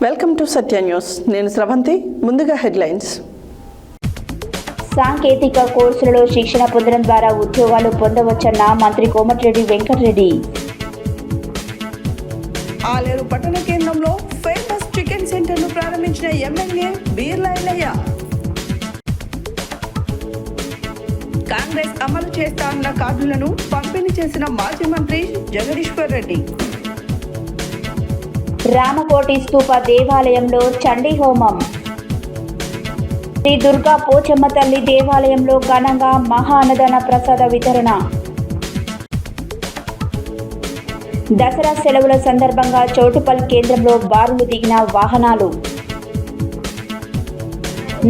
Welcome to Satya news. నేను స్రవంతి. ముందుగా headlines. సాంకేతిక కోర్సులలో శిక్షణ పొందడం ద్వారా ఉద్యోగాలు పొందవచ్చన్న మంత్రి కోమటిరెడ్డి వెంకటరెడ్డి. ఆలేరు పట్టణ కేంద్రంలో ఫేమస్ చికెన్ సెంటర్ను ప్రారంభించిన ఎమ్మెల్యే బీర్లా ఎల్లయ్య. కాంగ్రెస్ అమలు చేస్తా అన్న కార్డులను పంపిణీ చేసిన మాజీ మంత్రి జగదీశ్వర్ రెడ్డి. రామకోటి స్తూప దేవాలయంలో చండీ హోమం. శ్రీ దుర్గా పోచమ్మ తల్లి దేవాలయంలో ఘనంగా మహా అన్నదాన ప్రసాద వితరణ. దసరా సెలవుల సందర్భంగా చౌటుపల్ కేంద్రంలో బారులు దిగిన వాహనాలు.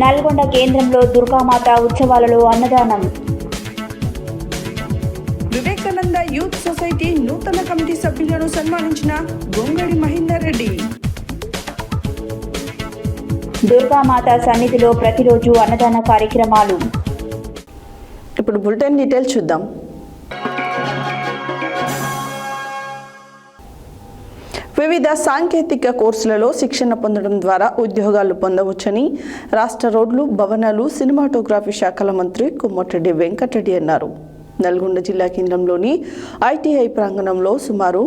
నల్గొండ కేంద్రంలో దుర్గామాత ఉత్సవాలలో అన్నదానం. వివేకానంద యూత్ సొసైటీ నూతన కమిటీ సభ్యులను సన్మానించిన గొంగడి మహేందర్ రెడ్డి. దుర్గామాత సన్నిధిలో ప్రతిరోజు అన్నదాన కార్యక్రమాలు. ఇప్పుడు బులెటిన్ డీటెయిల్స్ చూద్దాం. వివిధ సాంకేతిక కోర్సులలో శిక్షణ పొందడం ద్వారా ఉద్యోగాలు పొందవచ్చని రాష్ట్ర రోడ్లు, భవనాలు, సినిమాటోగ్రఫీ శాఖల మంత్రి కోమటిరెడ్డి వెంకటరెడ్డి అన్నారు. నల్గొండ జిల్లా కేంద్రంలోని ఐటీఐ ప్రాంగణంలో సుమారు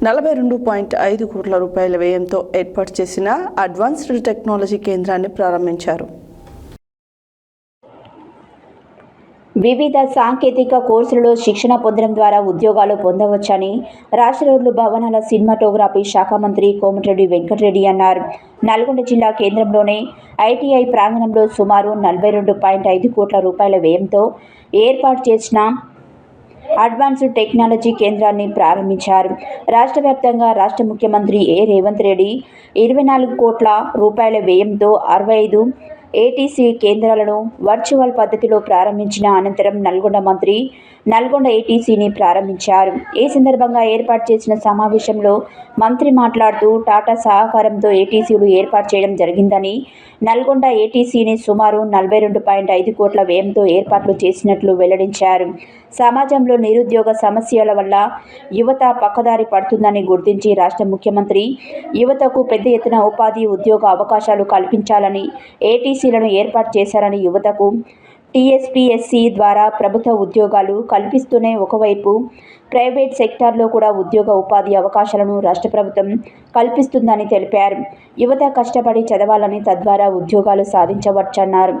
42.5 కోట్ల రూపాయల వ్యయంతో ఏర్పాటు చేసిన అడ్వాన్స్డ్ టెక్నాలజీ కేంద్రాన్ని ప్రారంభించారు. వివిధ సాంకేతిక కోర్సులలో శిక్షణ పొందడం ద్వారా ఉద్యోగాలు పొందవచ్చని రాష్ట్ర రోడ్లు, భవనాల, సినిమాటోగ్రఫీ శాఖ మంత్రి కోమటిరెడ్డి వెంకటరెడ్డి అన్నారు. నల్గొండ జిల్లా కేంద్రంలోని ఐటీఐ ప్రాంగణంలో సుమారు 42.5 కోట్ల రూపాయల వ్యయంతో ఏర్పాటు చేసిన అడ్వాన్స్డ్ టెక్నాలజీ కేంద్రాన్ని ప్రారంభించారు. రాష్ట్ర వ్యాప్తంగా రాష్ట్ర ముఖ్యమంత్రి రేవంత్ రెడ్డి 24 కోట్ల రూపాయల వ్యయంతో 65 ఏటీసీ కేంద్రాలను వర్చువల్ పద్ధతిలో ప్రారంభించిన అనంతరం నల్గొండ మంత్రి నల్గొండ ఏటీసీని ప్రారంభించారు. ఈ సందర్భంగా ఏర్పాటు చేసిన సమావేశంలో మంత్రి మాట్లాడుతూ టాటా సహకారంతో ఏటీసీలు ఏర్పాటు చేయడం జరిగిందని, నల్గొండ ఏటీసీని సుమారు 42.5 కోట్ల వ్యయంతో ఏర్పాట్లు చేసినట్లు వెల్లడించారు. సమాజంలో నిరుద్యోగ సమస్యల వల్ల యువత పక్కదారి పడుతుందని గుర్తించి రాష్ట్ర ముఖ్యమంత్రి యువతకు పెద్ద ఎత్తున ఉపాధి, ఉద్యోగ అవకాశాలు కల్పించాలని ఏటీసీలను ఏర్పాటు చేశారని, యువతకు టీఎస్పీఎస్సీ ద్వారా ప్రభుత్వ ఉద్యోగాలు కల్పిస్తూనే ఒకవైపు ప్రైవేట్ సెక్టార్లో కూడా ఉద్యోగ ఉపాధి అవకాశాలను రాష్ట్ర ప్రభుత్వం కల్పిస్తుందని తెలిపారు. యువత కష్టపడి చదవాలని, తద్వారా ఉద్యోగాలు సాధించవచ్చన్నారు.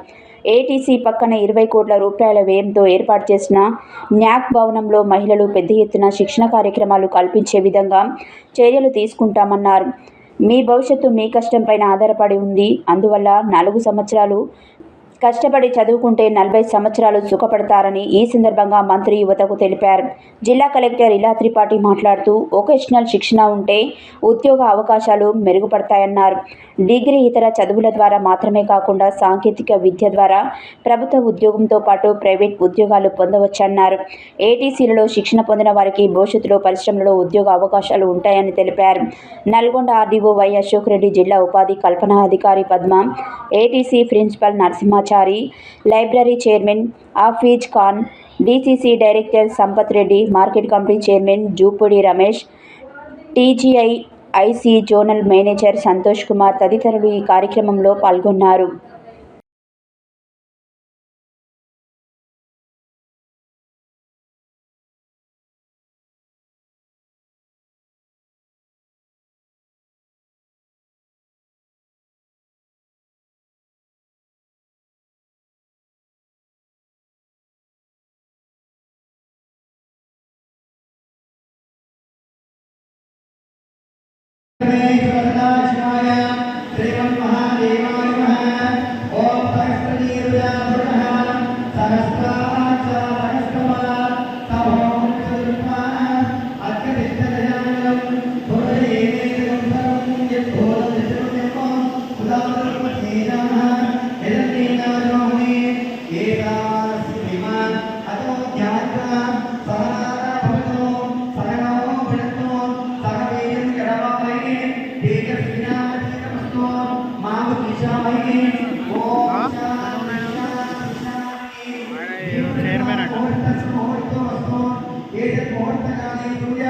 ఏటీసీ పక్కన 20 కోట్ల రూపాయల వ్యయంతో ఏర్పాటు చేసిన న్యాక్ భవనంలో మహిళలు పెద్ద ఎత్తున శిక్షణ కార్యక్రమాలు కల్పించే విధంగా చర్యలు తీసుకుంటామన్నారు. మీ భవిష్యత్తు మీ కష్టంపైన ఆధారపడి ఉంది. అందువల్ల 4 సంవత్సరాలు కష్టపడి చదువుకుంటే 40 సంవత్సరాలు సుఖపడతారని ఈ సందర్భంగా మంత్రి యువతకు తెలిపారు. జిల్లా కలెక్టర్ ఇలా త్రిపాఠి మాట్లాడుతూ వొకేషనల్ శిక్షణ ఉంటే ఉద్యోగ అవకాశాలు మెరుగుపడతాయన్నారు. డిగ్రీ ఇతర చదువుల ద్వారా మాత్రమే కాకుండా సాంకేతిక విద్య ద్వారా ప్రభుత్వ ఉద్యోగంతో పాటు ప్రైవేట్ ఉద్యోగాలు పొందవచ్చన్నారు. ఏటీసీలలో శిక్షణ పొందిన వారికి భవిష్యత్తులో పరిశ్రమలలో ఉద్యోగ అవకాశాలు ఉంటాయని తెలిపారు. నల్గొండ ఆర్డీఓ వై అశోక్ రెడ్డి, జిల్లా ఉపాధి కల్పనా అధికారి Padma, ATC principal Narasimhachari, library chairman Hafeez Khan, DCC director Sampath Reddy, market committee chairman Jupudi Ramesh, TGIIC zonal manager Santosh Kumar తదితరులు ఈ కార్యక్రమంలో పాల్గొన్నారు.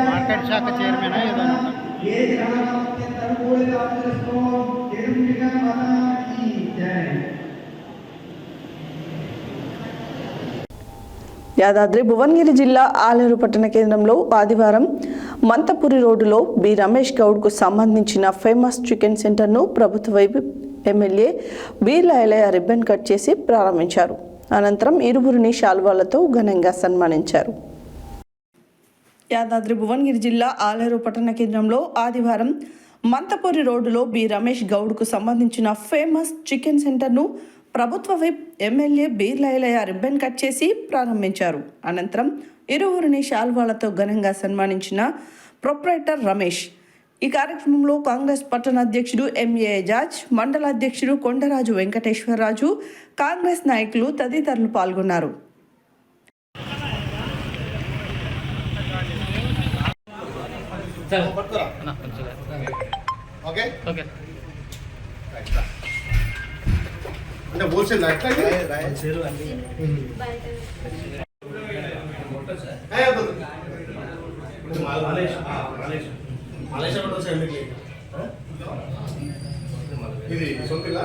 మార్కెట్ శాఖ చైర్మన్ ఏదైనా యాదాద్రి భువనగిరి జిల్లా ఆలేరు పట్టణ కేంద్రంలో ఆదివారం మంతపురి రోడ్డులో బి రమేష్ గౌడ్కు సంబంధించిన ఫేమస్ చికెన్ సెంటర్ను ప్రభుత్వ వైపు MLA Beerla Ilaiah ribbon cut చేసి ప్రారంభించారు. అనంతరం ఇరువురిని శాల్వాలతో ఘనంగా సన్మానించారు. యాదాద్రి భువనగిరి జిల్లా ఆలేరు పట్టణ కేంద్రంలో ఆదివారం మంతపురి రోడ్డులో బి రమేష్ గౌడ్కు సంబంధించిన ఫేమస్ చికెన్ సెంటర్ను ప్రభుత్వ whip MLA Beerla Ilaiah ribbon cut చేసి ప్రారంభించారు. అనంతరం ఇరువురిని శాల్వాలతో ఘనంగా సన్మానించిన ప్రొప్రైటర్ రమేష్. ఈ కార్యక్రమంలో కాంగ్రెస్ పట్టణ అధ్యక్షుడు ఎంఏ ఎజాజ్, మండల అధ్యక్షుడు కొండరాజు వెంకటేశ్వరరాజు, కాంగ్రెస్ నాయకులు తదితరులు పాల్గొన్నారు. ఇది సొంతగా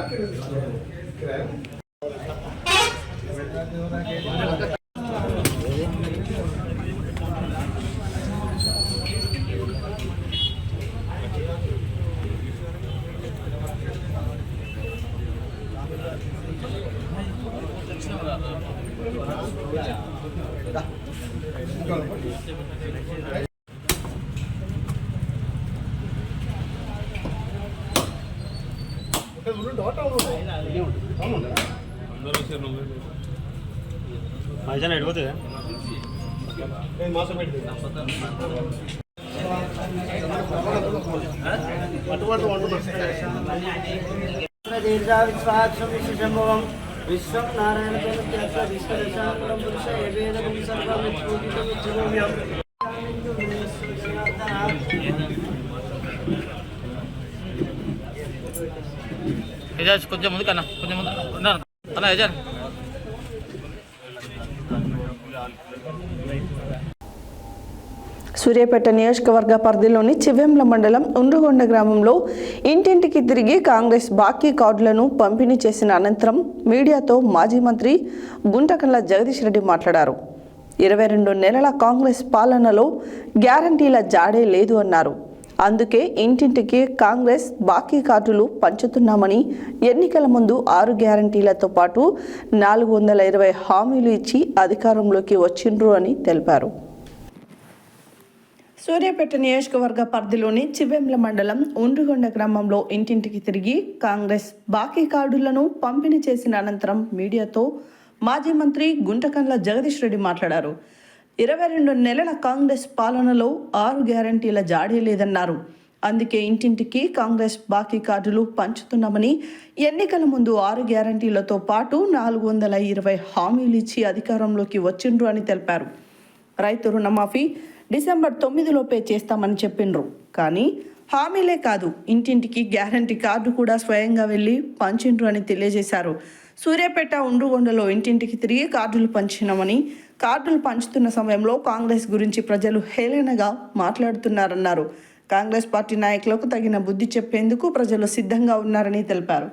విశ్వం నారాయణ ఎజాజ్ కొంచెం ముందు కన్నా కొంచెం ముందు అన్న ఎజాజ్ సూర్యాపేట నియోజకవర్గ పరిధిలోని చివెంల మండలం ఉండ్రుగొండ గ్రామంలో ఇంటింటికి తిరిగి కాంగ్రెస్ బాకీ కార్డులను పంపిణీ చేసిన అనంతరం మీడియాతో మాజీ మంత్రి గుంటకల్ల జగదీష్ రెడ్డి మాట్లాడారు. 22 నెలల కాంగ్రెస్ పాలనలో గ్యారంటీల జాడే లేదు అన్నారు. అందుకే ఇంటింటికి కాంగ్రెస్ బాకీ కార్డులు పంచుతున్నామని, ఎన్నికల ముందు 6 గ్యారంటీలతో పాటు 420 హామీలు ఇచ్చి అధికారంలోకి వచ్చిండ్రు అని తెలిపారు. సూర్యాపేట నియోజకవర్గ పరిధిలోని చివెంల మండలం ఉండ్రుగొండ గ్రామంలో ఇంటింటికి తిరిగి కాంగ్రెస్ బాకీ కార్డులను పంపిణీ చేసిన అనంతరం మీడియాతో మాజీ మంత్రి గుంటకండ్ల జగదీష్ రెడ్డి మాట్లాడారు. 22 నెలల కాంగ్రెస్ పాలనలో 6 గ్యారంటీల జాడే లేదన్నారు. అందుకే ఇంటింటికి కాంగ్రెస్ బాకీ కార్డులు పంచుతున్నామని, ఎన్నికల ముందు 6 గ్యారంటీలతో పాటు 420 హామీలు ఇచ్చి అధికారంలోకి వచ్చిండ్రు అని తెలిపారు. రైతు రుణమాఫీ డిసెంబర్ 9లోపే చేస్తామని చెప్పిండ్రు. కానీ హామీలే కాదు, ఇంటింటికి గ్యారంటీ కార్డు కూడా స్వయంగా వెళ్ళి పంచిండ్రు అని తెలియజేశారు. సూర్యాపేట ఉండ్రుగొండలో ఇంటింటికి తిరిగి కార్డులు పంచినామని, కార్డులు పంచుతున్న సమయంలో కాంగ్రెస్ గురించి ప్రజలు హేళనగా మాట్లాడుతున్నారన్నారు. కాంగ్రెస్ పార్టీ నాయకులకు తగిన బుద్ధి చెప్పేందుకు ప్రజలు సిద్ధంగా ఉన్నారని తెలిపారు.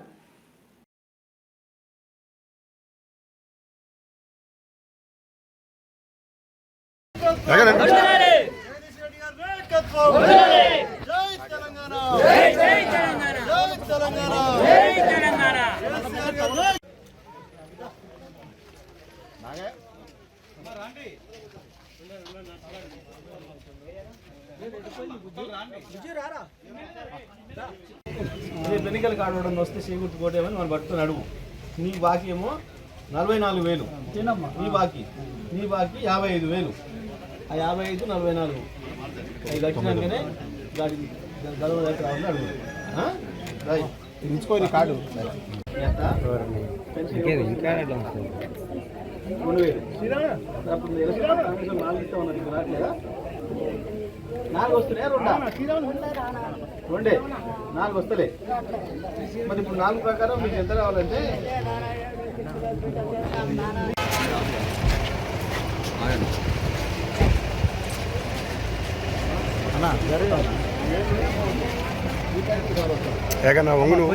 ఎన్నికల కార్డు వస్తే చేకూర్చి కోటేమని మనం పట్టుకుని అడుగు. నీ బాకీ ఏమో 44,000, నీ బాకీ 55,000. ఆ 55, 44 అవి కట్టినాకనే గడవ దగ్గర రావాలని అడుగు. తీసుకోని కార్డు 2,000. అప్పుడు 4 ఇస్తా ఉన్నారు, ఇక్కడ రావట్లేదా? 4 వస్తున్నాయా? 2 4 వస్తలే. మరి ఇప్పుడు 4 ప్రకారం మీకు ఎంత రావాలంటే అన్నా ಯಾಕಂದ್ರೆ ಅವನು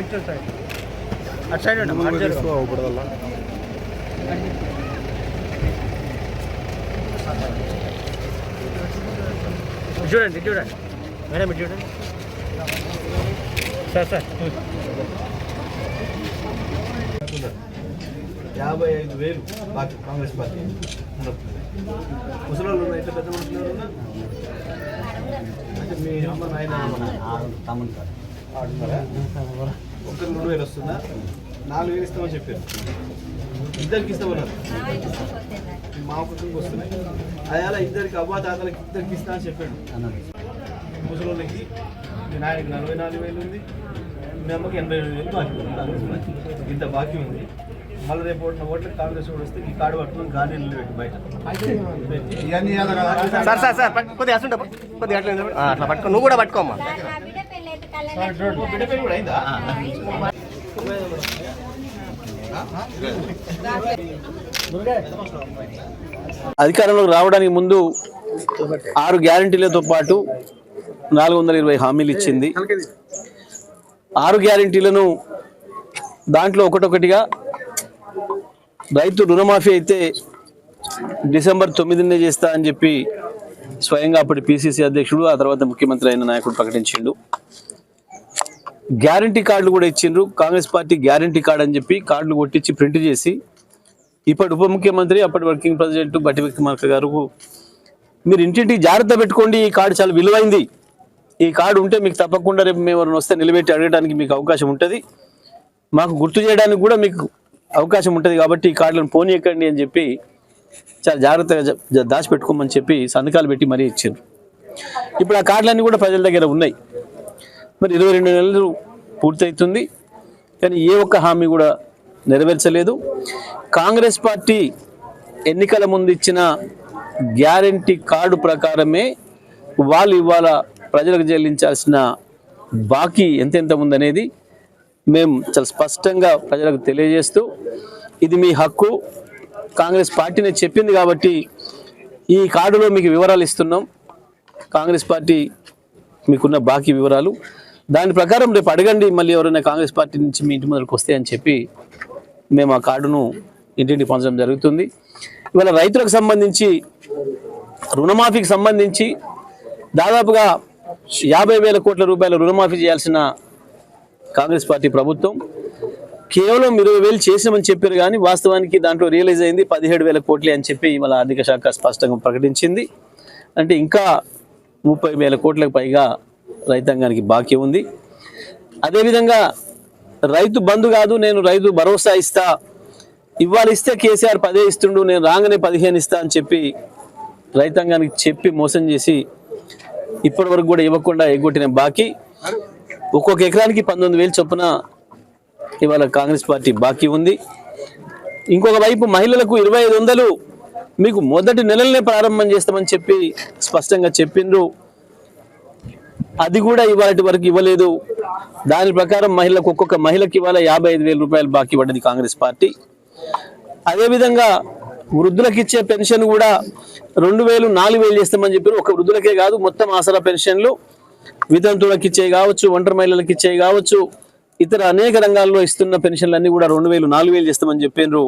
అటు సైడ్ ಹೋಗ್ಬಿಡೋದಲ್ಲ చూడండి చూడండి మేడం ఇటు చూడండి సార్ 55,000 బాకీ కాంగ్రెస్ పార్టీ ముసలోళ్ళు ఎంత పెద్ద ముసలోళ్ళు అంటే మీ అమ్మ నాయన ఒక్కరు 2,000 వస్తుందా 4,000 ఇస్తామని చెప్పారు ఇద్దరికి ఇస్తామన్నారు మా కుటుంబం వస్తున్నాయి అలా ఇద్దరికి అవ్వ తాతలకి ఇద్దరికి ఇస్తా అని చెప్పాడు ముసలోళ్ళకి మీ నాయనకి 44,000 ఉంది మీ అమ్మకి 87,000 బాకీ ఉంది కాంగ్రెస్ బాకీ ఇంత బాకీ ఉంది మళ్ళీ రేపు ఓట్లకి కాంగ్రెస్ కూడా వస్తే ఈ కార్డు పట్టుకుని గాలి పెట్టి బయట సార్ కొద్దిగా అసలు కొద్దిగా అట్లా పట్టుకో నువ్వు కూడా పట్టుకోమ్మా బిడ్డ పేరు కూడా అయిందా అధికారంలోకి రావడానికి ముందు 6 గ్యారెంటీలతో పాటు 420 హామీలు ఇచ్చింది. 6 గ్యారెంటీలను దాంట్లో ఒకటొకటిగా రైతు రుణమాఫీ అయితే డిసెంబర్ 9నే చేస్తా అని చెప్పి స్వయంగా అప్పటి పిసిసి అధ్యక్షుడు ఆ తర్వాత ముఖ్యమంత్రి అయిన నాయకుడు ప్రకటించిండు. గ్యారంటీ కార్డులు కూడా ఇచ్చిండ్రు. కాంగ్రెస్ పార్టీ గ్యారంటీ కార్డు అని చెప్పి కార్డులు కొట్టించి ప్రింట్ చేసి ఇప్పటి ఉప ముఖ్యమంత్రి అప్పటి వర్కింగ్ ప్రెసిడెంట్ బట్టి విక్రమార్క గారు మీరు ఇంటింటికి జాగ్రత్త పెట్టుకోండి, ఈ కార్డు చాలా విలువైంది, ఈ కార్డు ఉంటే మీకు తప్పకుండా రేపు మేము ఎవరైనా వస్తే నిలబెట్టి అడగడానికి మీకు అవకాశం ఉంటుంది, మాకు గుర్తు చేయడానికి కూడా మీకు అవకాశం ఉంటుంది, కాబట్టి ఈ కార్డులను పోనీయకండి అని చెప్పి చాలా జాగ్రత్తగా దాచిపెట్టుకోమని చెప్పి సంతకాలు పెట్టి మరీ ఇచ్చారు. ఇప్పుడు ఆ కార్డులన్నీ కూడా ప్రజల దగ్గర ఉన్నాయి. మరి 22 నెలలు పూర్తవుతుంది, కానీ ఏ ఒక్క హామీ కూడా నెరవేర్చలేదు. కాంగ్రెస్ పార్టీ ఎన్నికల ముందు ఇచ్చిన గ్యారంటీ కార్డు ప్రకారమే వాళ్ళు ఇవాళ ప్రజలకు చెల్లించాల్సిన బాకీ ఎంతెంత ఉందనేది మేము చాలా స్పష్టంగా ప్రజలకు తెలియజేస్తూ, ఇది మీ హక్కు, కాంగ్రెస్ పార్టీనే చెప్పింది కాబట్టి ఈ కార్డులో మీకు వివరాలు ఇస్తున్నాం, కాంగ్రెస్ పార్టీ మీకున్న బాకీ వివరాలు, దాని ప్రకారం రేపు అడగండి, మళ్ళీ ఎవరైనా కాంగ్రెస్ పార్టీ నుంచి మీ ఇంటి ముందుకు వస్తే అని చెప్పి మేము ఆ కార్డును ఇంటింటికి పంచడం జరుగుతుంది. ఇవాళ రైతులకు సంబంధించి రుణమాఫీకి సంబంధించి దాదాపుగా 50,000 కోట్ల రూపాయల రుణమాఫీ చేయాల్సిన కాంగ్రెస్ పార్టీ ప్రభుత్వం కేవలం 20,000 చేసినామని చెప్పారు, కానీ వాస్తవానికి దాంట్లో రియలైజ్ అయింది 17,000 కోట్లే అని చెప్పి ఇవాళ ఆర్థిక శాఖ స్పష్టంగా ప్రకటించింది. అంటే ఇంకా 30,000 కోట్లకు పైగా రైతాంగానికి బాకీ ఉంది. అదేవిధంగా రైతు బంధు కాదు, నేను రైతు భరోసా ఇస్తా, ఇవాళ ఇస్తే కేసీఆర్ 10 ఇస్తుండు, నేను రాగానే 15 ఇస్తా అని చెప్పి రైతాంగానికి చెప్పి మోసం చేసి ఇప్పటి వరకు కూడా ఇవ్వకుండా ఎగ్గొట్టిన బాకీ ఒక్కొక్క ఎకరానికి 19,000 చొప్పున ఇవాళ కాంగ్రెస్ పార్టీ బాకీ ఉంది. ఇంకొక వైపు మహిళలకు 2,500 మీకు మొదటి నెలలనే ప్రారంభం చేస్తామని చెప్పి స్పష్టంగా చెప్పిండ్రు, అది కూడా ఇవాళ వరకు ఇవ్వలేదు. దాని ప్రకారం మహిళలకు ఒక్కొక్క మహిళకి ఇవాళ 55,000 రూపాయలు బాకీ పడ్డది కాంగ్రెస్ పార్టీ. అదేవిధంగా వృద్ధులకు ఇచ్చే పెన్షన్ కూడా 2,000 4,000 చేస్తామని చెప్పారు. ఒక వృద్ధులకే కాదు, మొత్తం ఆసరా పెన్షన్లు వితంతువులకు ఇచ్చే కావచ్చు, ఒంటరి మహిళలకు ఇచ్చే కావచ్చు, ఇతర అనేక రంగాల్లో ఇస్తున్న పెన్షన్లన్నీ కూడా 2,000 4,000 చేస్తామని చెప్పారు.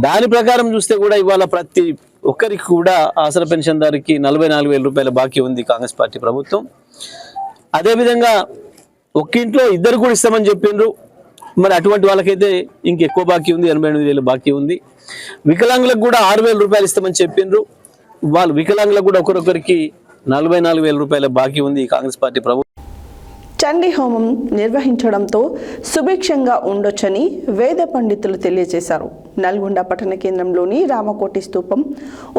దాని ప్రకారం చూస్తే కూడా ఇవాళ ప్రతి ఒక్కరికి కూడా ఆసరా పెన్షన్దారికి 44,000 రూపాయల బాకీ ఉంది కాంగ్రెస్ పార్టీ ప్రభుత్వం. అదేవిధంగా ఒక్కింట్లో ఇద్దరు కూడా ఇస్తామని చెప్పిండ్రు, మరి అటువంటి వాళ్ళకైతే ఇంకెక్కువ బాకీ ఉంది, 88,000 బాకీ ఉంది. వికలాంగులకు కూడా 6,000 రూపాయలు ఇస్తామని చెప్పిండ్రు, వాళ్ళు వికలాంగులకు కూడా ఒకరొకరికి 44,000 రూపాయల బాకీ ఉంది కాంగ్రెస్ పార్టీ ప్రభుత్వం. చండీ హోమం నిర్వహించడంతో సుభిక్షంగా ఉండొచ్చని వేద పండితులు తెలియజేశారు. నల్గొండ పట్టణ కేంద్రంలోని రామకోటి స్తూపం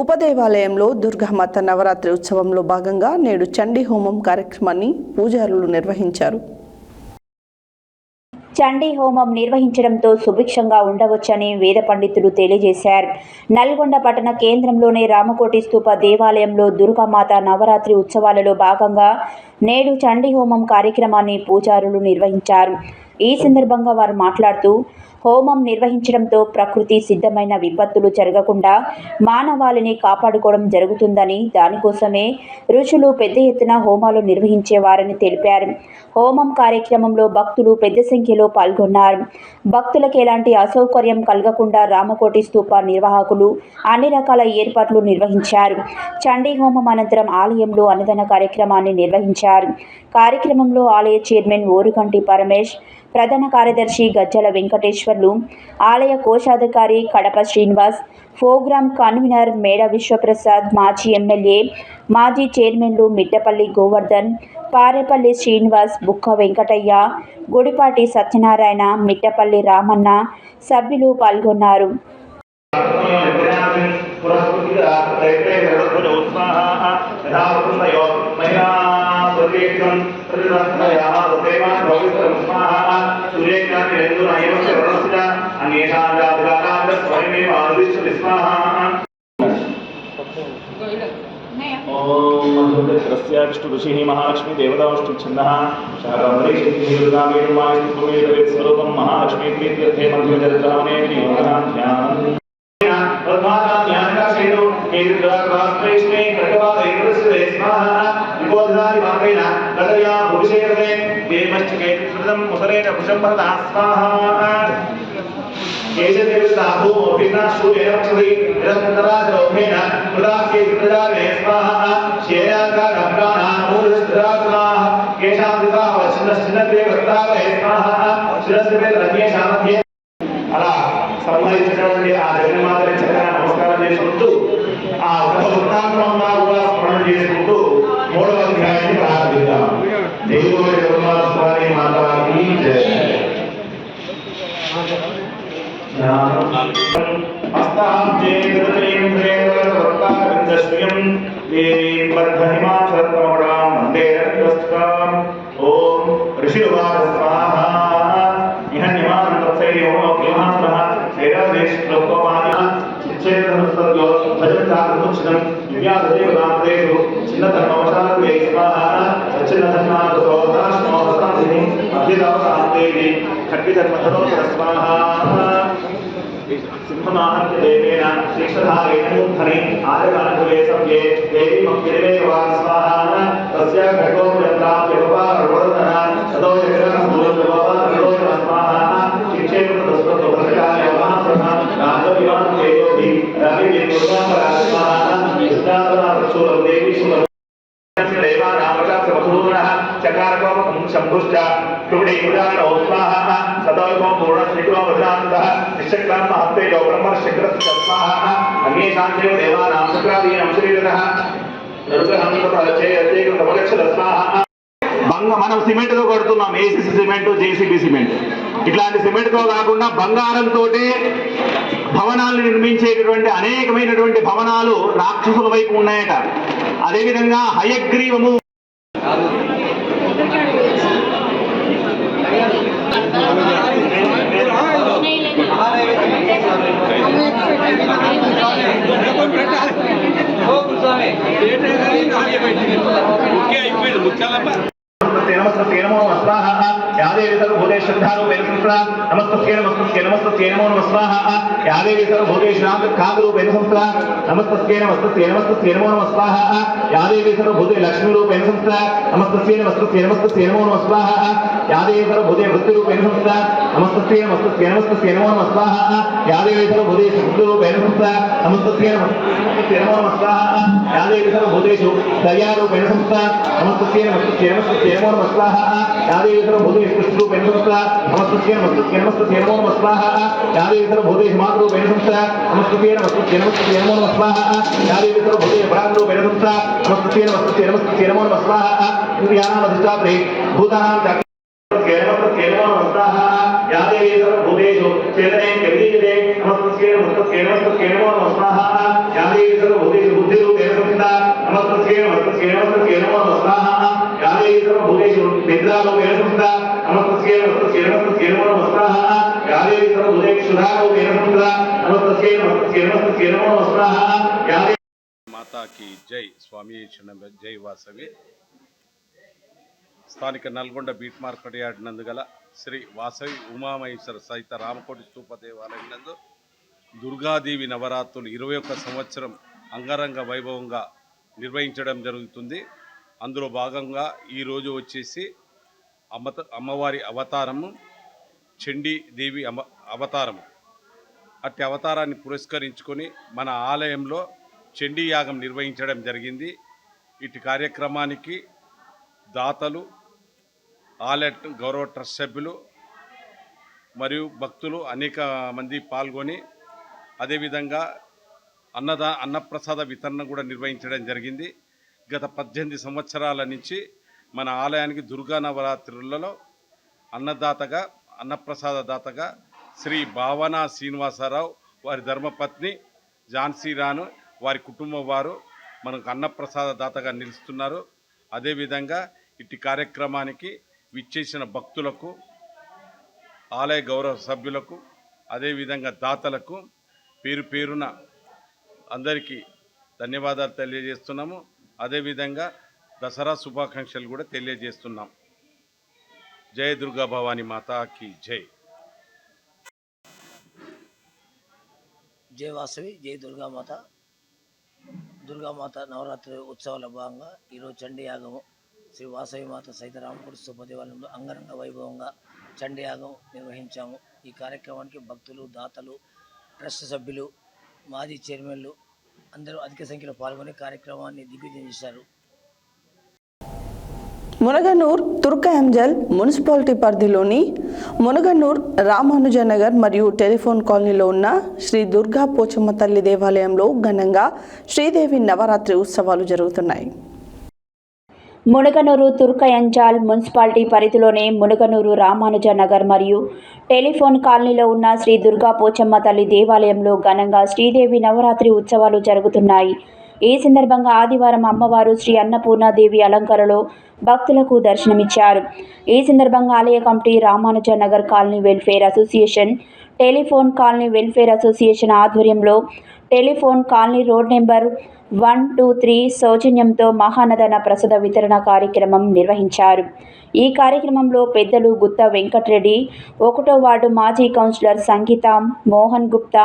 ఉపదేవాలయంలో దుర్గామాత నవరాత్రి ఉత్సవంలో భాగంగా నేడు చండీ హోమం కార్యక్రమాన్ని పూజారులు నిర్వహించారు. చండీ హోమం నిర్వహించడంతో సుభిక్షంగా ఉండవచ్చని వేద పండితులు తెలియజేశారు. నల్గొండ పట్టణ కేంద్రంలోని రామకోటి స్తూప దేవాలయంలో దుర్గామాత నవరాత్రి ఉత్సవాలలో భాగంగా నేడు చండీ హోమం కార్యక్రమాన్ని పూజారులు నిర్వహించారు. ఈ సందర్భంగా వారు మాట్లాడుతూ హోమం నిర్వహించడంతో ప్రకృతి సిద్ధమైన విపత్తులు జరగకుండా మానవాళిని కాపాడుకోవడం జరుగుతుందని, దానికోసమే ఋషులు పెద్ద ఎత్తున హోమాలు నిర్వహించేవారని తెలిపారు. హోమం కార్యక్రమంలో భక్తులు పెద్ద సంఖ్యలో పాల్గొన్నారు. భక్తులకు ఎలాంటి అసౌకర్యం కలగకుండా రామకోటి స్తూప నిర్వాహకులు అన్ని రకాల ఏర్పాట్లు నిర్వహించారు. చండీ హోమం అనంతరం ఆలయంలో అన్నదాన కార్యక్రమాన్ని నిర్వహించారు. కార్యక్రమంలో ఆలయ చైర్మన్ ఓరుగంటి పరమేష్, ప్రధాన కార్యదర్శి గజ్జల వెంకటేశ్వర్లు, ఆలయ కోశాధికారి కడప శ్రీనివాస్, ప్రోగ్రాం కన్వీనర్ మేడ విశ్వప్రసాద్, మాజీ ఎమ్మెల్యే, మాజీ చైర్మన్లు మిట్టపల్లి గోవర్ధన్, పారేపల్లి శ్రీనివాస్, బుక్క వెంకటయ్య, గుడిపాటి సత్యనారాయణ, మిట్టపల్లి రామన్న, సభ్యులు పాల్గొన్నారు. विष्णु ऋषि महालक्ष्मी देवता विष्णु छंदः स्वरूपम महालक्ष्मी प्रीत्यर्थे मध्य जलधाने विनियोगः ध्यानम् అలా సంబంధించినటువంటి ఆ జగన్మాతని చక్కగా నమస్కారం చేసుకుంటూ ఆ వృత్తాంతంగా కూడా స్మరణ చేసుకుంటూ 3వ అధ్యాయాన్ని ప్రారంభిద్దాం. దేవుడి జగన్మాత మాతాకి జయ. ఓం ఋషిర్వాద స్వాహ सिंहमाहदेवेन शीर्षधारेण मूर्धनि आर्यकानुकुले सव्ये देवी मक्किरे स्वाहा तस्य घटो यत्राप्यवपारवर्धना ततो यगरमूलव्यवपारवर्धना स्वाहा शिक्षेत्रतस्वतोभरकाय महाप्रभा राजविवाह देवोभि रविर्मुर्गापरा स्वाहा विष्णावरक्षोरं देवी सुर चकारकोपं शंभुश्च टुडे उदानो स्वाहा सदोको पूर्णश्रीको वदान्तः निश्चक्रां महत्तेजो ब्रह्मर्षिग्रस्य स्वाहा अन्येषाञ्चैव देवानां शुक्रादीनां शरीरतः नरुग्रहं तपलचेयते तपगच्छत स्वाहा. మనం సిమెంట్ తో కొడుతున్నాం, ఏసీసీ సిమెంట్, జేసీబీ సిమెంట్. ఇట్లాంటి సిమెంట్ తో కాకుండా బంగారంతో భవనాలను నిర్మించేటటువంటి అనేకమైనటువంటి భవనాలు రాక్షసుల వైపు ఉన్నాయట. అదేవిధంగా హయగ్రీవము नमस्ते नमो नमः यादेवी सर्वभूते श्रद्धारूपेण संस्था नमस्ते नमस्ते नमो नमः यादेवी सर्वभूते कामरूपेण संस्था नमस्ते नमो नमः यादेवी सर्वभूते लक्ष्मीरूपेण संस्था नमस्ते नमो नमः यादेवी सर्वभूते वृत्तिरूपेण संस्था नमस्ते नमो नमः यादेवी सर्वभूते शक्तिरूपेण संस्था नमस्ते नमो नमः यादेवी सर्वभूतेषु दयारूपेण संस्था नमस्ते नमो नमः यादेवी सर्वभूतेषु कृष्णरूपेण संस्था नमस्ते नमो नमः यादेवी सर्वभूतेषु मातृरूपेण संस्था नमस्ते नमो नमः यादेवी सर्वभूतेषु परागरूपेण संस्था नमस्ते नमो नमः इंद्रियाणामधिष्ठात्रे भूतानां नमस्ते यादेवी सर्वभूतेषु चेतने जगदीशते नमस्ते नमो नमः यादेवी सर्वभूतेषु बुद्धिरूपेण संस्था नमस्ते नमो नमः यादेवी सर्वभूतेषु निद्रारूपेण संस्था नमस्ते नमो नमः यादेवी सर्वभूतेषु सुधारूपेण संस्था नमस्ते नमो नमः यादेवी माता की जय. स्वामी जय वासवी. స్థానిక నల్గొండ బీట్ మార్కెట్ యార్డ్ నందుగల శ్రీ వాసవి ఉమామహేశ్వర సహిత రామకోటి స్తూప దేవాలయం నందు దుర్గాదేవి నవరాత్రులు 21 సంవత్సరం అంగరంగ వైభవంగా నిర్వహించడం జరుగుతుంది. అందులో భాగంగా ఈరోజు వచ్చేసి అమ్మవారి అవతారము చండీదేవి అవతారము. అట్టి అవతారాన్ని పురస్కరించుకొని మన ఆలయంలో చండీ యాగం నిర్వహించడం జరిగింది. ఇటు కార్యక్రమానికి దాతలు, ఆలయ గౌరవ ట్రస్ట్ సభ్యులు మరియు భక్తులు అనేక మంది పాల్గొని అదేవిధంగా అన్నప్రసాద వితరణ కూడా నిర్వహించడం జరిగింది. గత 18 సంవత్సరాల నుంచి మన ఆలయానికి దుర్గా నవరాత్రులలో అన్నప్రసాద దాతగా శ్రీ భావన శ్రీనివాసరావు వారి ధర్మపత్ని ఝాన్సీ రాణి వారి కుటుంబం వారు మనకు అన్నప్రసాద దాతగా నిలుస్తున్నారు. అదేవిధంగా ఇట్టి కార్యక్రమానికి విచ్చేసిన భక్తులకు, ఆలయ గౌరవ సభ్యులకు, అదేవిధంగా దాతలకు పేరు పేరున అందరికీ ధన్యవాదాలు తెలియజేస్తున్నాము. అదేవిధంగా దసరా శుభాకాంక్షలు కూడా తెలియజేస్తున్నాం. జయ దుర్గా భవానీ మాతాకి జై. జై వాసవి, జై దుర్గామాత. దుర్గామాత నవరాత్రి ఉత్సవాల భాగంగా ఈరోజు చండీ యాగము శ్రీ వాసవి మాత సహిత రామకోటి స్తూప దేవాలయంలో అంగరంగ వైభవంగా చండీ యాగం నిర్వహించాము. ఈ కార్యక్రమానికి భక్తులు, దాతలు, ట్రస్ట్ సభ్యులు, మాజీ చైర్మన్లు అందరూ అధిక సంఖ్యలో పాల్గొని కార్యక్రమాన్ని దిగ్విజయం చేశారు. మునగనూర్ తుర్కయాంజల్ మున్సిపాలిటీ పరిధిలోని మునగనూర్ రామానుజనగర్ మరియు టెలిఫోన్ కాలనీలో ఉన్న శ్రీ దుర్గా పోచమ్మ తల్లి దేవాలయంలో ఘనంగా శ్రీదేవి నవరాత్రి ఉత్సవాలు జరుగుతున్నాయి. మునగనూరు తుర్కయంజాల్ మున్సిపాలిటీ పరిధిలోని మునగనూరు రామానుజ నగర్ మరియు టెలిఫోన్ కాలనీలో ఉన్న శ్రీ దుర్గా పోచమ్మ తల్లి దేవాలయంలో ఘనంగా శ్రీదేవి నవరాత్రి ఉత్సవాలు జరుగుతున్నాయి. ఈ సందర్భంగా ఆదివారం అమ్మవారు శ్రీ అన్నపూర్ణాదేవి అలంకరణలో భక్తులకు దర్శనమిచ్చారు. ఈ సందర్భంగా ఆలయ committee, Ramanuja Nagar colony welfare association, telephone colony welfare association ఆధ్వర్యంలో టెలిఫోన్ కాలనీ రోడ్ నెంబర్ 123 సౌజన్యంతో మహానదన ప్రసాద వితరణ కార్యక్రమం నిర్వహించారు. ఈ కార్యక్రమంలో పెద్దలు గుత్తా వెంకటరెడ్డి, 1వ వార్డు మాజీ కౌన్సిలర్ సంగీత మోహన్ గుప్తా,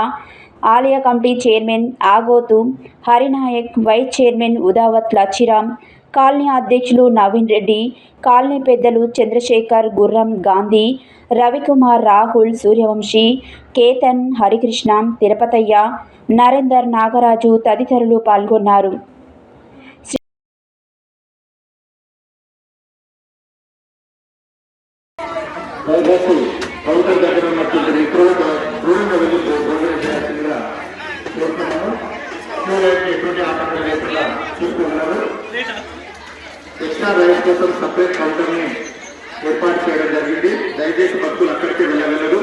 ఆలయ committee chairman Agothu Harinayak, vice chairman Udavath Lachiram, colony అధ్యక్షులు నవీన్ రెడ్డి, కాలనీ పెద్దలు చంద్రశేఖర్, గుర్రం గాంధీ, రవికుమార్, రాహుల్, సూర్యవంశీ, కేతన్, హరికృష్ణ, తిరుపతయ్య, నరేందర్, నాగరాజు తదితరులు పాల్గొన్నారు. ఎక్స్ట్రా రైస్ కోసం సపరేట్ కౌంటర్ని ఏర్పాటు చేయడం జరిగింది. దయచేసి భక్తులు అక్కడికి వెళ్ళగలరు.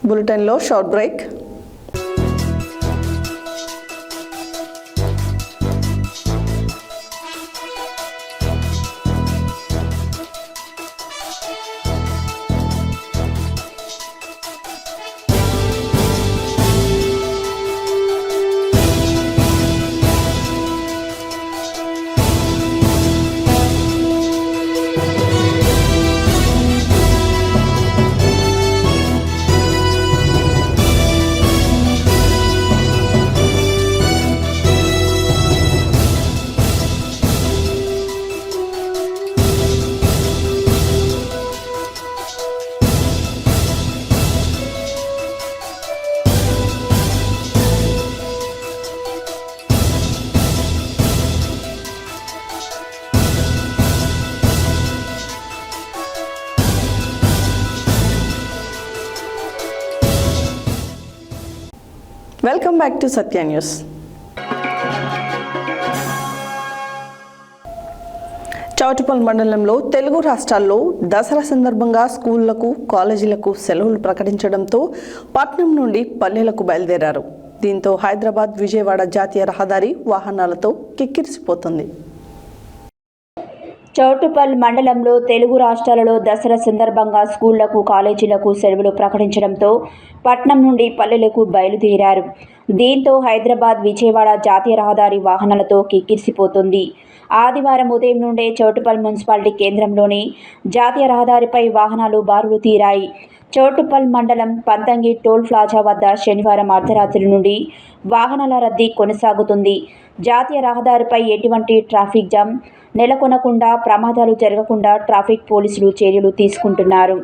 బులెటిన్లో short break. Welcome back to Satya news. Choutuppal మండలంలో తెలుగు రాష్ట్రాల్లో దసరా సందర్భంగా స్కూళ్లకు, కాలేజీలకు సెలవులు ప్రకటించడంతో పట్నం నుండి పల్లెలకు బయలుదేరారు. దీంతో హైదరాబాద్, విజయవాడ జాతీయ రహదారి వాహనాలతో కిక్కిరిసిపోతుంది. చౌటుప్పల్ మండలంలో తెలుగు రాష్ట్రాలలో దసరా సందర్భంగా స్కూళ్లకు, కాలేజీలకు సెలవులు ప్రకటించడంతో పట్నం నుండి పల్లెలకు బయలుదేరారు. దీంతో హైదరాబాద్, విజయవాడ జాతీయ రహదారి వాహనాలతో కిక్కిరిసిపోతుంది. ఆదివారం ఉదయం నుండే చౌటుప్పల్ మున్సిపాలిటీ కేంద్రంలోని జాతీయ రహదారిపై వాహనాలు బారులు తీరాయి. చౌటుప్పల్ మండలం పంతంగి టోల్ ప్లాజా వద్ద శనివారం అర్ధరాత్రి నుండి వాహనాల రద్దీ కొనసాగుతుంది. జాతీయ రహదారిపై ఎటువంటి ట్రాఫిక్ జామ్ నెలకొనకుండా, ప్రమాదాలు జరగకుండా ట్రాఫిక్ పోలీసులు చర్యలు తీసుకుంటున్నారు.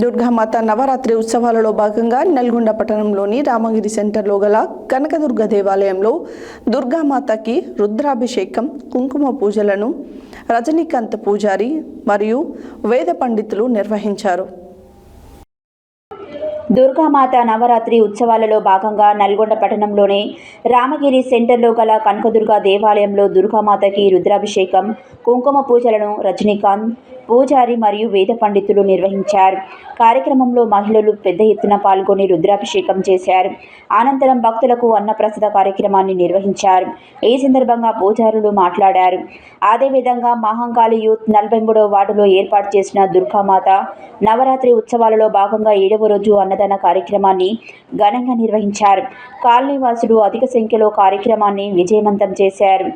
దుర్గామాత నవరాత్రి ఉత్సవాలలో భాగంగా నల్గొండ పట్టణంలోని రామగిరి సెంటర్లో గల కనకదుర్గ దేవాలయంలో దుర్గామాతకి రుద్రాభిషేకం, కుంకుమ పూజలను రజనీకాంత్ పూజారి మరియు వేద పండితులు నిర్వహించారు. దుర్గామాత నవరాత్రి ఉత్సవాలలో భాగంగా నల్గొండ పట్టణంలోని రామగిరి సెంటర్లో గల కనకదుర్గ దేవాలయంలో దుర్గామాతకి రుద్రాభిషేకం, కుంకుమ పూజలను రజనీకాంత్ పూజారి మరియు వేద పండితులు నిర్వహించారు. కార్యక్రమంలో మహిళలు పెద్ద ఎత్తున పాల్గొని రుద్రాభిషేకం చేశారు. అనంతరం భక్తులకు అన్నప్రసాద కార్యక్రమాన్ని నిర్వహించారు. ఈ సందర్భంగా పూజారులు మాట్లాడారు. అదేవిధంగా మహంకాళి యూత్ 43వ వార్డులో ఏర్పాటు చేసిన దుర్గామాత నవరాత్రి ఉత్సవాలలో భాగంగా 7వ రోజు అన్నదాన కార్యక్రమాన్ని ఘనంగా నిర్వహించారు. కాలనీ వాసులు అధిక సంఖ్యలో కార్యక్రమాన్ని విజయవంతం చేశారు.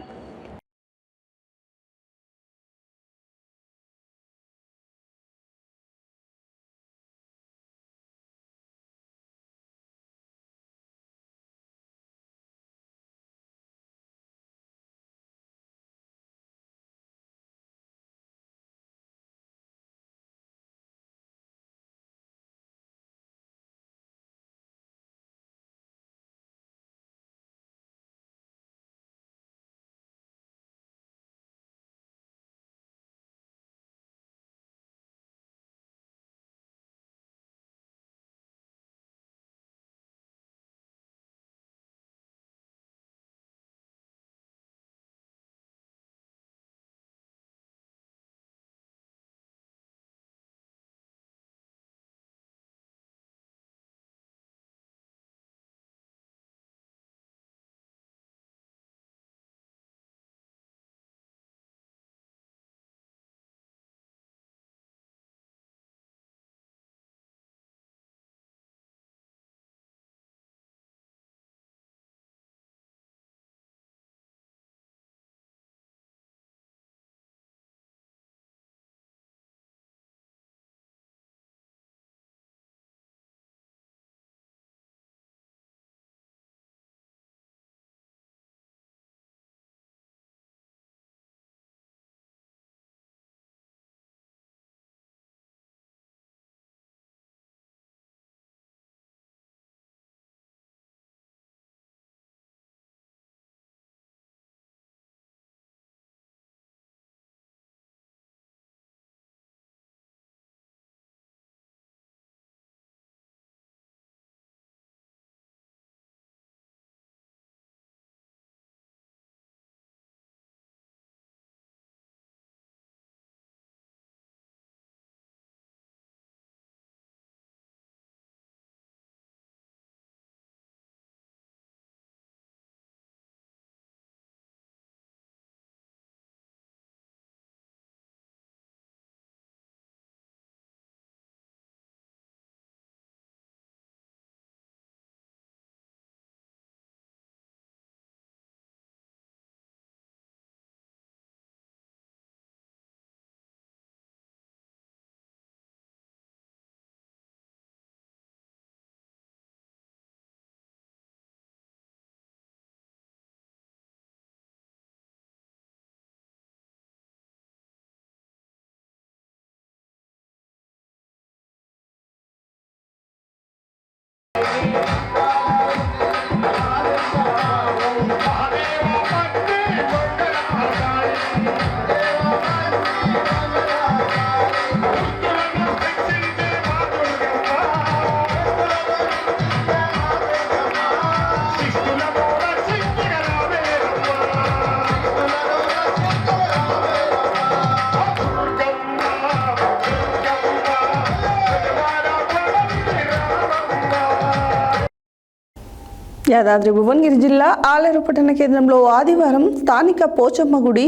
యాదాద్రి భువనగిరి జిల్లా ఆలేరు పట్టణ కేంద్రంలో ఆదివారం స్థానిక పోచమ్మ గుడి,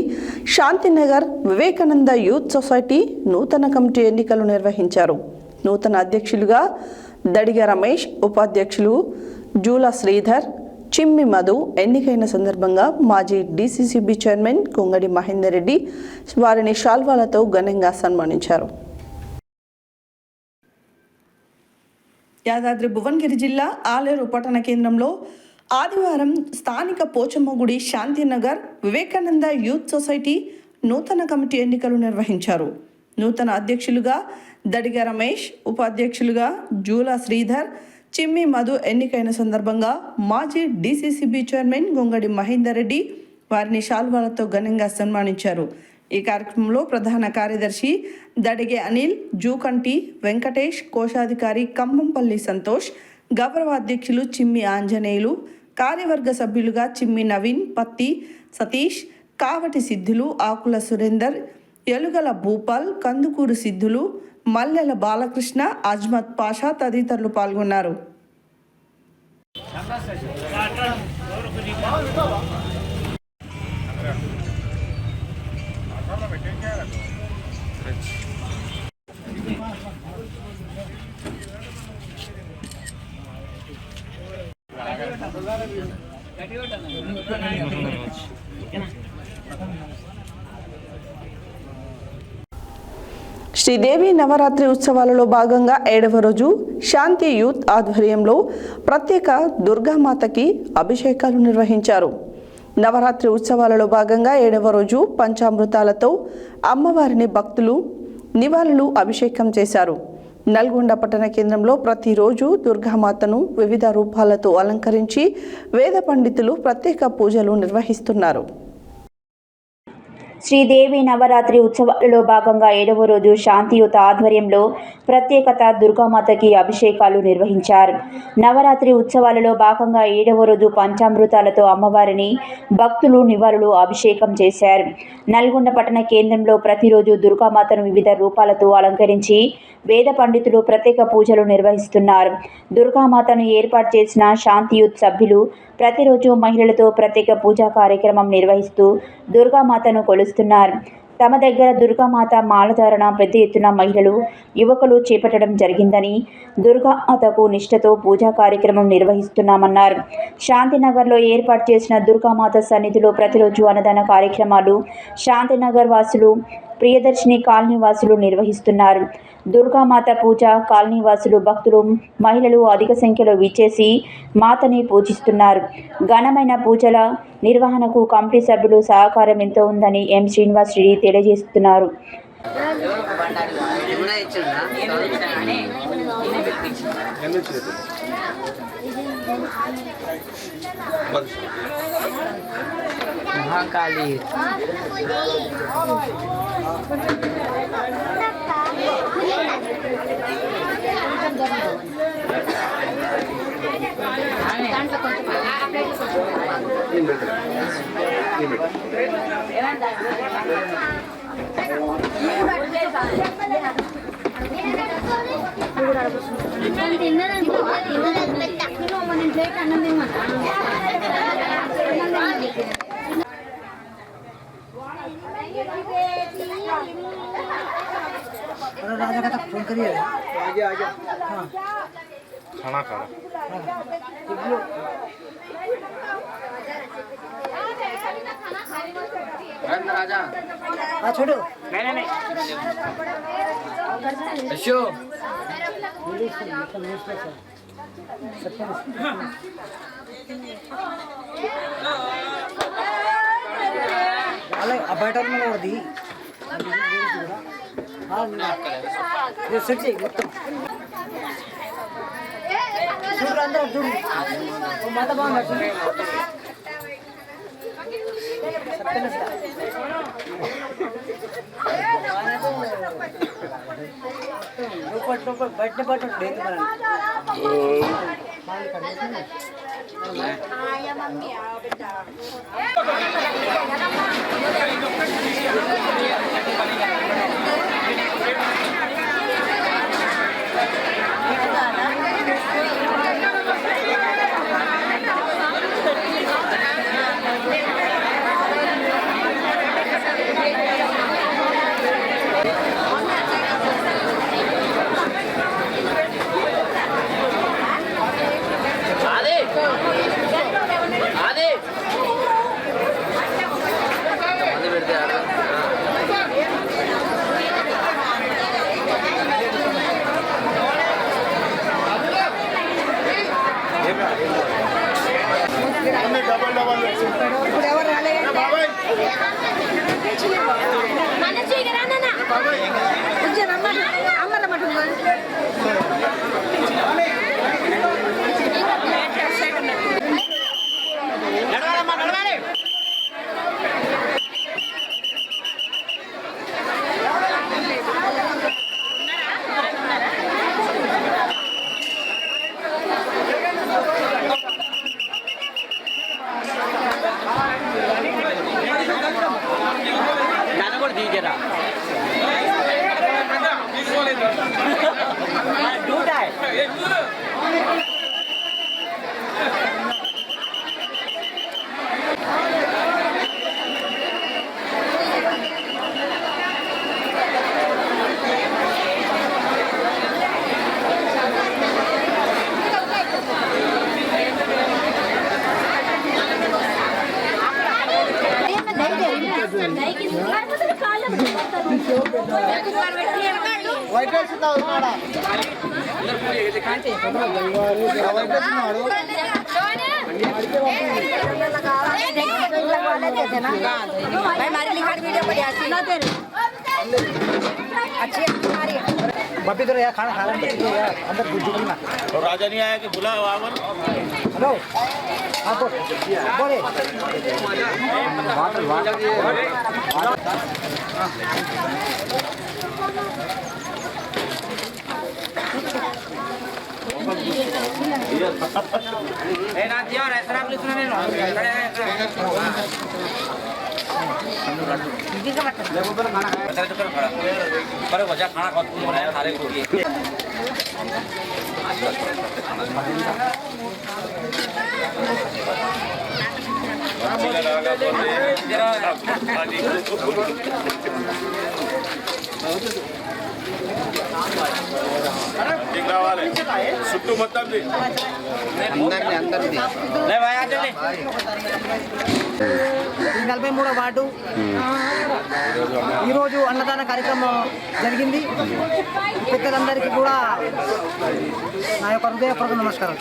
శాంతినగర్, వివేకానంద యూత్ సొసైటీ నూతన కమిటీ ఎన్నికలు నిర్వహించారు. నూతన అధ్యక్షులుగా దడిగ రమేష్, ఉపాధ్యక్షులు జూల శ్రీధర్, చిమ్మి మధు ఎన్నికైన సందర్భంగా మాజీ డీసీసీబీ చైర్మన్ కొంగడి మహేందర్ రెడ్డి వారిని శాల్వాలతో ఘనంగా సన్మానించారు. యాదాద్రి భువనగిరి జిల్లా ఆలేరు పట్టణ కేంద్రంలో ఆదివారం స్థానిక పోచమ్మ గుడి, శాంతినగర్, వివేకానంద యూత్ సొసైటీ నూతన కమిటీ ఎన్నికలు నిర్వహించారు. నూతన అధ్యక్షులుగా దడిగ రమేష్, ఉపాధ్యక్షులుగా జూల శ్రీధర్, చిమ్మి మధు ఎన్నికైన సందర్భంగా మాజీ డీసీసీబీ చైర్మన్ గొంగడి మహేందర్ రెడ్డి వారిని శాల్వాలతో ఘనంగా సన్మానించారు. ఈ కార్యక్రమంలో ప్రధాన కార్యదర్శి దడిగే అనిల్, జూకంటి వెంకటేష్, కోశాధికారి కంబంపల్లి సంతోష్, గౌరవ అధ్యక్షులు చిమ్మి ఆంజనేయులు, కార్యవర్గ సభ్యులుగా చిమ్మి నవీన్, పత్తి సతీష్, కావటి సిద్ధులు, ఆకుల సురేందర్, ఎలుగల భూపాల్, కందుకూరు సిద్ధులు, మల్లెల బాలకృష్ణ, అజ్మత్ పాషా తదితరులు పాల్గొన్నారు. శ్రీదేవి నవరాత్రి ఉత్సవాలలో భాగంగా 7వ రోజు శాంతి యూత్ ఆధ్వర్యంలో ప్రత్యేక దుర్గామాతకి అభిషేకాలు నిర్వహించారు. నవరాత్రి ఉత్సవాలలో భాగంగా 7వ రోజు పంచామృతాలతో అమ్మవారిని భక్తులు నివాళులు అభిషేకం చేశారు. నల్గొండ పట్టణ కేంద్రంలో ప్రతిరోజు దుర్గామాతను వివిధ రూపాలతో అలంకరించి వేద పండితులు ప్రత్యేక పూజలు నిర్వహిస్తున్నారు. శ్రీదేవి నవరాత్రి ఉత్సవాలలో భాగంగా 7వ రోజు శాంతియుత ఆధ్వర్యంలో ప్రత్యేకత దుర్గామాతకి అభిషేకాలు నిర్వహించారు. నవరాత్రి ఉత్సవాలలో భాగంగా 7వ రోజు పంచామృతాలతో అమ్మవారిని భక్తులు నివాళులు అభిషేకం చేశారు. నల్గొండ పట్టణ కేంద్రంలో ప్రతిరోజు దుర్గామాతను వివిధ రూపాలతో అలంకరించి వేద పండితులు ప్రత్యేక పూజలు నిర్వహిస్తున్నారు. దుర్గామాతను ఏర్పాటు చేసిన శాంతియుత్ సభ్యులు ప్రతిరోజు మహిళలతో ప్రత్యేక పూజా కార్యక్రమం నిర్వహిస్తూ దుర్గామాతను కొలుస్తున్నారు. తమ దగ్గర దుర్గామాత మాలధారణ పెద్ద ఎత్తున మహిళలు, యువకులు చేపట్టడం జరిగిందని, దుర్గామాతకు నిష్ఠతో పూజా కార్యక్రమం నిర్వహిస్తున్నామన్నారు. శాంతినగర్లో ఏర్పాటు చేసిన దుర్గామాత సన్నిధిలో ప్రతిరోజు అన్నదాన కార్యక్రమాలు శాంతినగర్ వాసులు, ప్రియదర్శిని కాలనీ వాసులు నిర్వహిస్తున్నారు. దుర్గామాత పూజ కాలనీ వాసులు, భక్తులు, మహిళలు అధిక సంఖ్యలో విచ్చేసి మాతని పూజిస్తున్నారు. ఘనమైన పూజల నిర్వహణకు కమిటీ సభ్యులు సహకారం ఎంతో ఉందని ఎం శ్రీనివాస్ రెడ్డి తెలియజేస్తున్నారు. फोन करिए आगे खाना खाना राजा छोड़ो नहीं अशो బయట ఉన్నది సెట్ చేయి మొత్తం చూడు అందరూ చూడు మాట బాగుంది లోపల బయట పట్టు ఇప్పుడు ఎవరు రాలే వైట్ రైస్ ఉన్నాడా बपी तो यार खाना खा रहे हैं अंदर कुछ ना तो राजा नहीं आया कि बुला वावन हेलो आप बोले पर वजह खाना बहुत बनाया सारे को చుట్టూ మొత్తం అందరిది 43వ వార్డు ఈరోజు అన్నదాన కార్యక్రమం జరిగింది. పెద్దలందరికీ కూడా నా యొక్క హృదయపూర్వక నమస్కారం.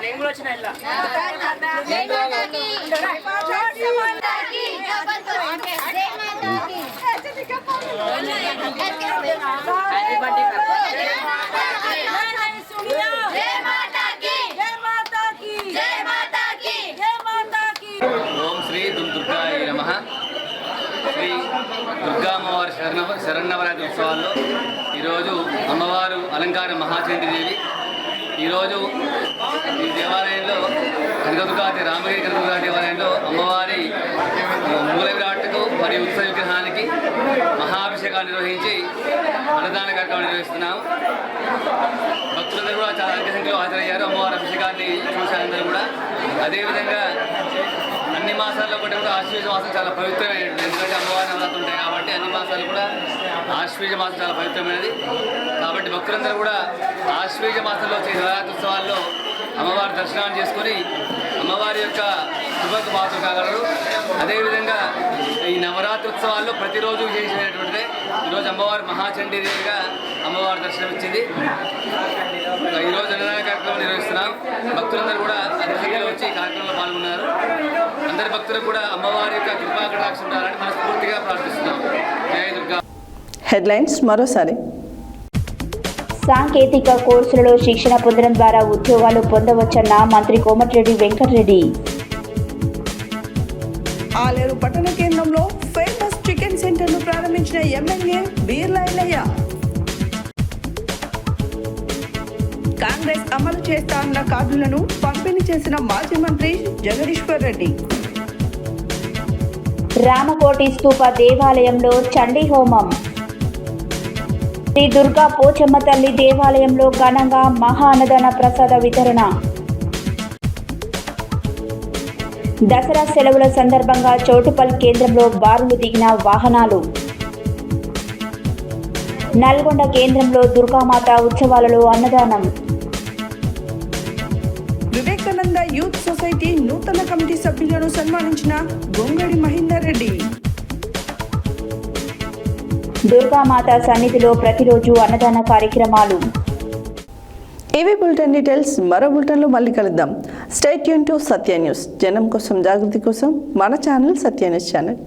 నేను కూడా వచ్చిన ఇలా ఓం శ్రీ దుర్గాయ నమః. శ్రీ దుర్గా అమ్మవారి శరన్నవరాత్రి ఉత్సవాల్లో ఈరోజు అమ్మవారు అలంకార మహాచండీదేవి. ఈరోజు ఈ దేవాలయంలో కనకదుర్గాదేవి రామగిరి కనకదుర్గా దేవాలయంలో అమ్మవారి మూల విరాట్కు మరియు ఉత్సవ విగ్రహానికి మహాభిషేకాన్ని నిర్వహించి అన్నదాన కార్యక్రమం నిర్వహిస్తున్నాము. భక్తులందరూ కూడా చాలా అధిక సంఖ్యలో హాజరయ్యారు. అమ్మవారి అభిషేకాన్ని చూశారందరూ కూడా. అదేవిధంగా అన్ని మాసాల్లో కూడా ఆశ్వీజ మాసం చాలా పవిత్రమైనది. ఎందుకంటే అమ్మవారి నవరాత్రులు ఉంటాయి కాబట్టి అన్ని మాసాలు కూడా ఆశ్వీజ మాసం చాలా పవిత్రమైనది. కాబట్టి భక్తులందరూ కూడా ఆశ్వీజ మాసంలో వచ్చే నవరాత్రి ఉత్సవాల్లో అమ్మవారి దర్శనాన్ని చేసుకొని అమ్మవారి యొక్క శుభకు పాత్ర కాగలరు. అదేవిధంగా ఈ నవరాత్రి ఉత్సవాల్లో ప్రతిరోజు విశేషమైనటువంటిదే. ఈరోజు అమ్మవారు మహాచండీదేవిగా అమ్మవారి దర్శనం ఇచ్చింది. ఈరోజు అన్నదాన కార్యక్రమం నిర్వహిస్తున్నాం. భక్తులందరూ కూడా అధిక సంఖ్యలో వచ్చి ఈ కార్యక్రమంలో పాల్గొన్నారు. అందరి భక్తులకు కూడా అమ్మవారి యొక్క కృపా కటాక్షం ఉండాలని మనస్ఫూర్తిగా ప్రార్థిస్తున్నాం. జై దుర్గా. హెడ్లైన్స్ మరోసారి. సాంకేతిక కోర్సులలో శిక్షణ పొందడం ద్వారా ఉద్యోగాలు పొందవచ్చన్న మంత్రి కోమటిరెడ్డి వెంకటరెడ్డి. ఆలేరు పట్టణ కేంద్రంలో ఫేమస్ చికెన్ సెంటర్ను ప్రారంభించిన ఎమ్మెల్యే బీర్లా ఐలయ్య. కాంగ్రెస్ అమలు చేస్తా అన్న కార్డులను పంపిణీ చేసిన మాజీ మంత్రి జగదీశ్వర్ రెడ్డి. రామకోటి స్తూప దేవాలయంలో చండీ హోమం. శ్రీ దుర్గా పోచమ్మ తల్లి దేవాలయంలో ఘనంగా మహా అన్నదాన ప్రసాద వితరణ. దసరా సెలవుల సందర్భంగా చౌటుపల్ కేంద్రంలో బారులు దిగిన వాహనాలు. నల్గొండ కేంద్రంలో దుర్గామాత ఉత్సవాలలో అన్నదానం. వివేకానంద యూత్ సొసైటీ నూతన కమిటీ సభ్యులను సన్మానించిన గొంగడి మహేందర్ రెడ్డి. దుర్గామాత సన్నిధిలో ప్రతిరోజు అన్నదాన కార్యక్రమాలు. ఏవీ బులెటిన్ డీటెయిల్స్ మరో బులెటిన్లో మళ్ళీ కలుద్దాం. Stay tune to Satya news. జనం కోసం జాగృతి కోసం మన ఛానల్ సత్య న్యూస్ ఛానల్.